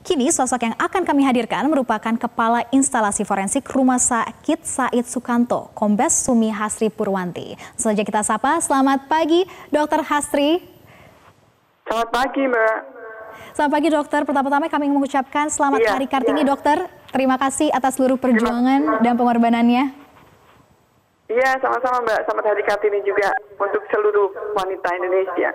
Kini sosok yang akan kami hadirkan merupakan Kepala Instalasi Forensik Rumah Sakit Said Sukanto, Kombes Sumi Hasri Purwanti. Selanjutnya kita sapa, selamat pagi Dr. Hasri. Selamat pagi Mbak. Selamat pagi dokter, pertama-tama kami mengucapkan selamat Hari Kartini dokter. Terima kasih atas seluruh perjuangan dan pengorbanannya. Iya, sama-sama Mbak. Selamat Hari Kartini juga untuk seluruh wanita Indonesia.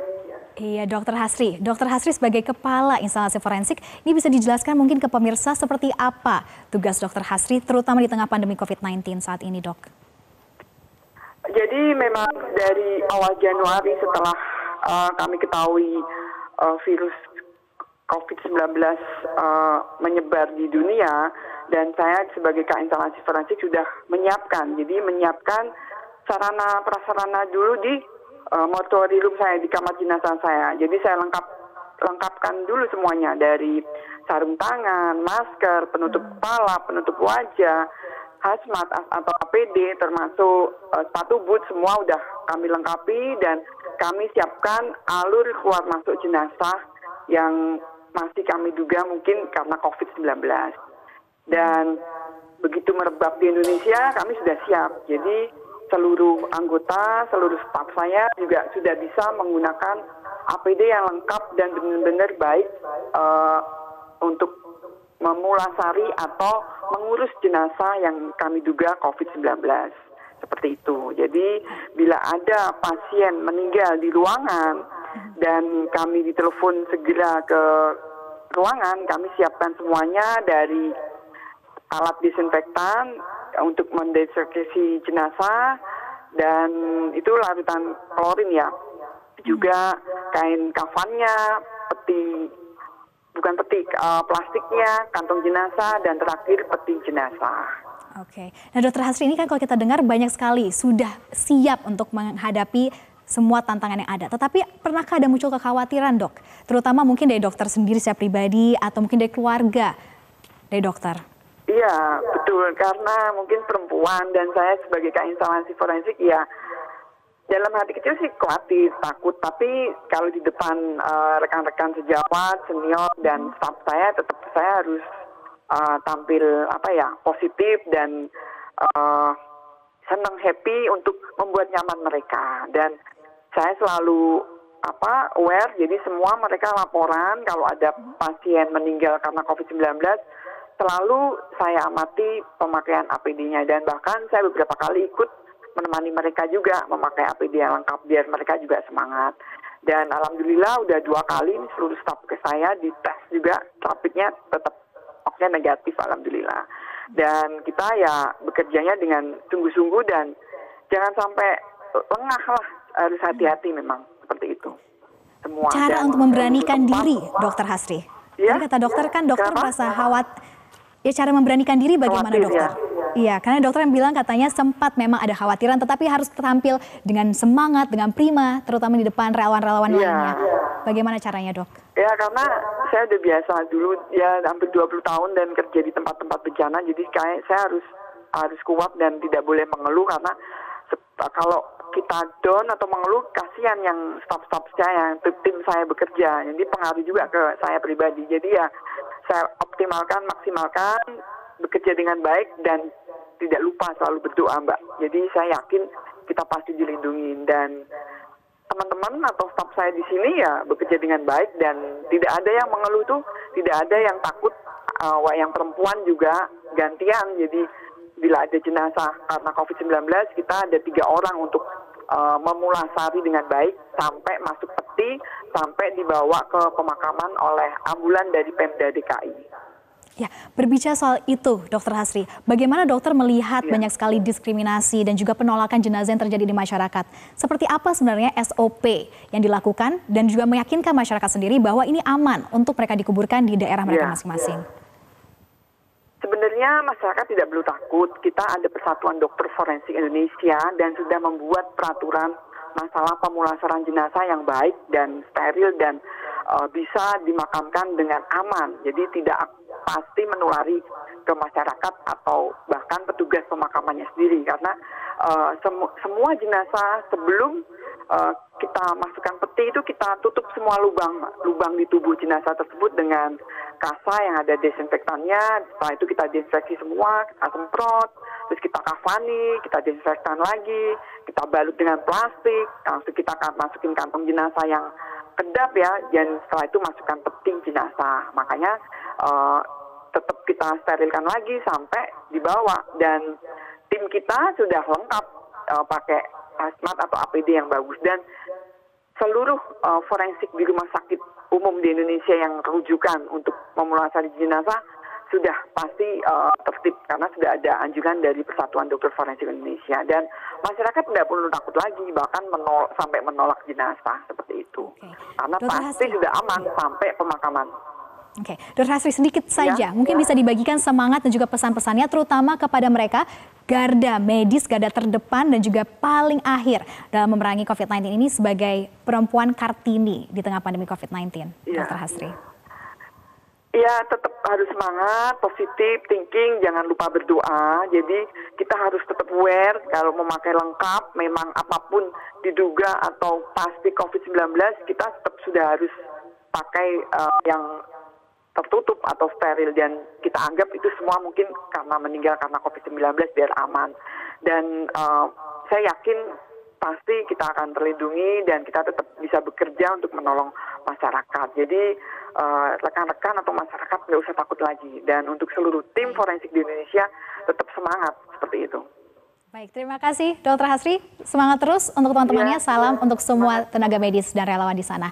Iya, Dokter Hasri. Dokter Hasri sebagai Kepala Instalasi Forensik, ini bisa dijelaskan mungkin ke pemirsa seperti apa tugas Dokter Hasri, terutama di tengah pandemi COVID-19 saat ini, Dok? Jadi memang dari awal Januari setelah kami ketahui virus COVID-19 menyebar di dunia, dan saya sebagai Instalasi Forensik sudah menyiapkan. Jadi menyiapkan sarana prasarana dulu di mortuarium saya, di kamar jenazah saya. Jadi saya lengkapkan dulu semuanya, dari sarung tangan, masker, penutup kepala, penutup wajah, hazmat atau APD, termasuk sepatu boot, semua udah kami lengkapi, dan kami siapkan alur keluar masuk jenazah yang masih kami duga mungkin karena COVID-19. Dan begitu merebak di Indonesia, kami sudah siap. Jadi seluruh anggota, seluruh staf saya juga sudah bisa menggunakan APD yang lengkap dan benar-benar baik untuk memulasari atau mengurus jenazah yang kami duga COVID-19. Seperti itu. Jadi bila ada pasien meninggal di ruangan dan kami ditelepon segera ke ruangan, kami siapkan semuanya, dari alat disinfektan untuk mendesinfeksi jenazah, dan itu larutan klorin ya. Juga kain kafannya, plastiknya, kantong jenazah, dan terakhir peti jenazah. Oke. Nah Dokter Hasri, ini kan kalau kita dengar banyak sekali sudah siap untuk menghadapi semua tantangan yang ada. Tetapi pernahkah ada muncul kekhawatiran, Dok? Terutama mungkin dari dokter sendiri secara pribadi atau mungkin dari keluarga dari dokter? Iya, betul. Karena mungkin perempuan dan saya sebagai instalasi forensik, ya dalam hati kecil sih khawatir, takut. Tapi kalau di depan rekan-rekan sejawat, senior, dan staf saya, tetap saya harus tampil positif dan senang, happy untuk membuat nyaman mereka. Dan saya selalu aware, jadi semua mereka laporan kalau ada pasien meninggal karena COVID-19, selalu saya amati pemakaian APD-nya, dan bahkan saya beberapa kali ikut menemani mereka juga memakai APD yang lengkap biar mereka juga semangat. Dan alhamdulillah udah 2 kali seluruh staf ke saya dites juga, rapidnya tetap negatif, alhamdulillah. Dan kita ya bekerjanya dengan sungguh-sungguh dan jangan sampai lengah lah, harus hati-hati memang, seperti itu. Semua. Cara untuk memberanikan diri, Dokter Hasri. Ya? Jadi kata dokter kan dokter merasa khawatir. Ya, cara memberanikan diri bagaimana dokter? Iya, karena dokter yang bilang katanya sempat memang ada khawatiran, tetapi harus tampil dengan semangat, dengan prima, terutama di depan relawan-relawan lainnya. Bagaimana caranya, Dok? Ya, karena saya udah biasa dulu, ya hampir 20 tahun dan kerja di tempat-tempat bencana, jadi kayak saya harus kuat dan tidak boleh mengeluh, karena kalau kita down atau mengeluh, kasihan yang staf-staf saya, yang tim saya bekerja, jadi pengaruh juga ke saya pribadi. Jadi ya saya maksimalkan, bekerja dengan baik, dan tidak lupa selalu berdoa, Mbak. Jadi saya yakin kita pasti dilindungi, dan teman-teman atau staf saya di sini ya bekerja dengan baik, dan tidak ada yang mengeluh tuh, tidak ada yang takut. Yang perempuan juga gantian, jadi bila ada jenazah karena COVID-19, kita ada 3 orang untuk memulasari dengan baik sampai masuk peti, sampai dibawa ke pemakaman oleh ambulan dari Pemda DKI. Ya, berbicara soal itu, Dokter Hasri, bagaimana dokter melihat banyak sekali diskriminasi dan juga penolakan jenazah yang terjadi di masyarakat? Seperti apa sebenarnya SOP yang dilakukan dan juga meyakinkan masyarakat sendiri bahwa ini aman untuk mereka dikuburkan di daerah mereka masing-masing? Sebenarnya masyarakat tidak perlu takut. Kita ada Persatuan Dokter Forensik Indonesia dan sudah membuat peraturan masalah pemulasaran jenazah yang baik dan steril dan bisa dimakamkan dengan aman. Jadi tidak pasti menulari ke masyarakat atau bahkan petugas pemakamannya sendiri, karena semua jenazah sebelum kita masukkan peti itu kita tutup semua lubang di tubuh jenazah tersebut dengan kasa yang ada desinfektannya. Setelah itu kita desinfeksi semua, kita semprot, terus kita kafani, kita desinfektan lagi, kita balut dengan plastik, langsung kita masukin kantong jenazah yang kedap ya, dan setelah itu masukkan peti jenazah. Makanya tetap kita sterilkan lagi sampai dibawa, dan tim kita sudah lengkap pakai hazmat atau APD yang bagus, dan seluruh forensik di rumah sakit umum di Indonesia yang rujukan untuk memulasari jenazah sudah pasti tertib karena sudah ada anjuran dari Persatuan Dokter Forensik Indonesia, dan masyarakat tidak perlu takut lagi bahkan sampai menolak jenazah seperti itu. Karena pasti sudah aman sampai pemakaman. Oke, Dr. Hasri, sedikit saja mungkin bisa dibagikan semangat dan juga pesan-pesannya terutama kepada mereka garda medis, garda terdepan dan juga paling akhir dalam memerangi COVID-19 ini sebagai perempuan Kartini di tengah pandemi COVID-19, Dr. Hasri. Ya, tetap harus semangat, positif thinking, jangan lupa berdoa. Jadi kita harus tetap aware kalau memakai lengkap, memang apapun diduga atau pasti COVID-19, kita tetap sudah harus pakai yang tertutup atau steril, dan kita anggap itu semua mungkin karena meninggal karena COVID-19 biar aman. Dan saya yakin pasti kita akan terlindungi dan kita tetap bisa bekerja untuk menolong masyarakat. Jadi rekan-rekan atau masyarakat nggak usah takut lagi, dan untuk seluruh tim forensik di Indonesia tetap semangat seperti itu. Baik, terima kasih Dr. Hasri. Semangat terus untuk teman-temannya. Salam untuk semua tenaga medis dan relawan di sana.